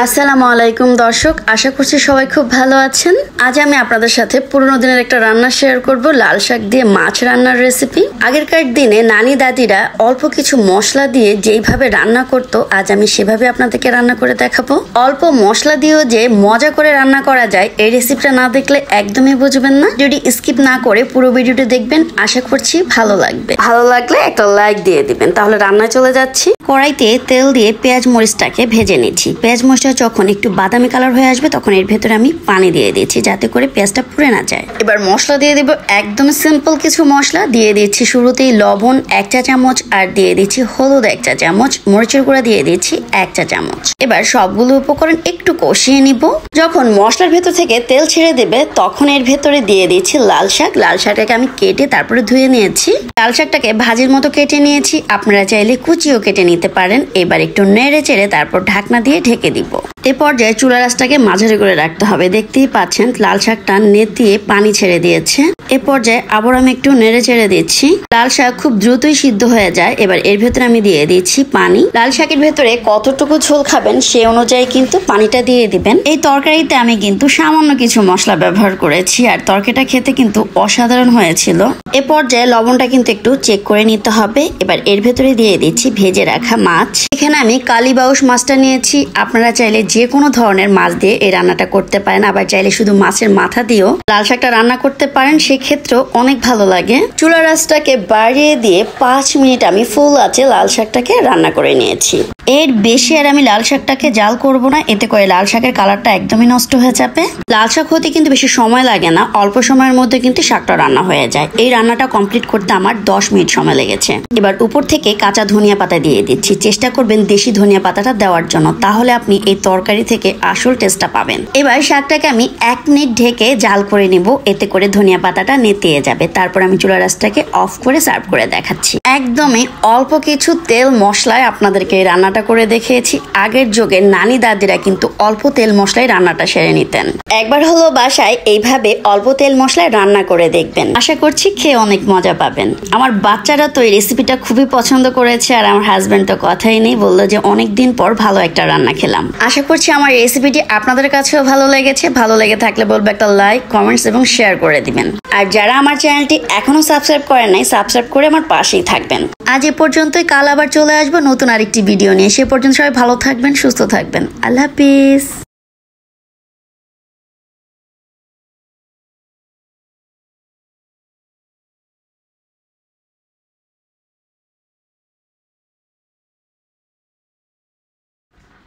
আসসালামু আলাইকুম দর্শক, আশা করছি সবাই খুব ভালো আছেন। আজ আমি আপনাদের সাথে পুরোনো দিনের একটা রান্না শেয়ার করব, লাল শাক দিয়ে মাছ রান্নার রেসিপি। আগেরকার দিনে নানি দাদিরা অল্প কিছু মশলা দিয়ে যেইভাবে রান্না করত, আজ আমি সেভাবে আপনাদেরকে রান্না করে দেখাবো। অল্প মশলা দিয়েও যে মজা করে রান্না করা যায়, এই রেসিপিটা না দেখলে একদমই বুঝবেন না। যদি স্কিপ না করে পুরো ভিডিওটি দেখবেন, আশা করছি ভালো লাগবে। ভালো লাগলে একটা লাইক দিয়ে দিবেন। তাহলে রান্নায় চলে যাচ্ছি। কড়াইতে তেল দিয়ে পেঁয়াজ মরিচটাকে ভেজে নিচ্ছি। পেঁয়াজ মরিচটা যখন একটু বাদামি কালার হয়ে আসবে, তখন এর ভেতরে আমি পানি দিয়ে দিচ্ছি, যাতে করে পেঁয়াজটা পুড়ে না যায়। এবার মশলা দিয়ে দেবো, একদম সিম্পল কিছু মশলা দিয়ে দিচ্ছি। শুরুতেই লবণ 1 চা চামচ, আর দিয়ে দিচ্ছি হলুদ 1 চা চামচ, মরিচের গুঁড়া দিয়ে দিচ্ছি 1 চা চামচ। এবার সবগুলো উপকরণ একটু কষিয়ে নিব। যখন মশলার ভেতর থেকে তেল ছেড়ে দেবে, তখন এর ভেতরে দিয়ে দিচ্ছি লাল শাক। লাল শাকটাকে আমি কেটে তারপরে ধুয়ে নিয়েছি। লাল শাকটাকে ভাজির মতো কেটে নিয়েছি, আপনারা চাইলে কুচিও কেটে নিতে পারেন। এবার একটু নেড়ে চেড়ে তারপর ঢাকনা দিয়ে ঢেকে দিব। এ পর্যায়ে চুলা রাসটাকে মাঝারি করে রাখতে হবে। দেখতেই পাচ্ছেন লাল শাকটা নেতিয়ে পানি ছেড়ে দিয়েছে। এ পর্যায়ে আবার আমি একটু নেড়ে চেড়ে দিচ্ছি। লাল শাক খুব দ্রুতই সিদ্ধ হয়ে যায়। এবার এর ভেতরে আমি দিয়ে দিচ্ছি পানি। লাল শাকের ভেতরে কতটুকু ঝোল খাবেন সে অনুযায়ী কিন্তু পানিটা দিয়ে দিবেন। এই তরকারিতে আমি কিন্তু সামান্য কিছু মশলা ব্যবহার করেছি, আর তরকারিটা খেতে কিন্তু অসাধারণ হয়েছিল। এ পর্যায়ে লবণটা কিন্তু একটু চেক করে নিতে হবে। এবার এর ভেতরে দিয়ে দিচ্ছি ভেজে রাখা মাছ। এখানে আমি কালীবাউস মাছটা নিয়েছি। আপনারা চাইলে যে কোনো ধরনের মাছ দিয়ে এই রান্নাটা করতে পারেন, আবার চাইলে শুধু মাছের মাথা দিয়েও লাল শাকটা রান্না করতে পারেন, সেক্ষেত্রেও অনেক ভালো লাগে। চুলা রাসটাকে বাড়িয়ে দিয়ে 5 মিনিট আমি ফুল আঁচে লাল শাকটাকে রান্না করে নিয়েছি। এর বেশি আর আমি লাল শাকটাকে জাল করব না, এতে করে লাল শাকের কালারটা একদমই নষ্ট হয়ে যাবে। লাল শাক হতে কিন্তু বেশি সময় লাগে না, অল্প সময়ের মধ্যে কিন্তু শাকটা রান্না হয়ে যায়। এই রান্নাটা কমপ্লিট করতে আমার 10 মিনিট সময় লেগেছে। এবার উপর থেকে কাঁচা ধনিয়া পাতা দিয়ে দিচ্ছি। চেষ্টা করবেন দেশি ধনিয়া পাতাটা দেওয়ার জন্য, তাহলে আপনি এই তরকারি থেকে আসল টেস্টটা পাবেন। এবার শাকটাকে আমি 1 মিনিট ঢেকে জাল করে নিব, এতে করে ধনিয়া পাতাটা নেতিয়ে যাবে। তারপর আমি চুলা রাসটাকে অফ করে সার্ভ করে দেখাচ্ছি। একদমই অল্প কিছু তেল মশলায় আপনাদেরকে এই রান্নাটা করে দেখিয়েছি। আগের যুগে নানি দাদিরা কিন্তু অল্প তেল মশলায় রান্নাটা সেরে নিতেন। একবার হলো বাসায় এইভাবে অল্প তেল মশলায় রান্না করে দেখবেন, আশা করছি খেয়ে অনেক মজা পাবেন। আমার বাচ্চারা তো এই রেসিপিটা খুবই পছন্দ করেছে, আর আমার হাজবেন্ড তো কথাই নেই, বললো যে অনেকদিন পর ভালো একটা রান্না খেলাম। আশা করছি আমার রেসিপিটি আপনাদের কাছেও ভালো লেগেছে। ভালো লেগে থাকলে বলবো একটা লাইক, কমেন্টস এবং শেয়ার করে দিবেন। আর যারা আমার চ্যানেলটি এখনো সাবস্ক্রাইব করেন নাই, সাবস্ক্রাইব করে আমার পাশেই থাকবেন। আজ এ পর্যন্তই। কাল আবার চলে আসবো নতুন আরেকটি ভিডিও নিয়ে। সে পর্যন্ত সবাই ভালো থাকবেন, সুস্থ থাকবেন। আল্লাহ হাফিজ।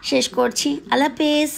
শেষ করছি। আল্লাহ হাফিজ।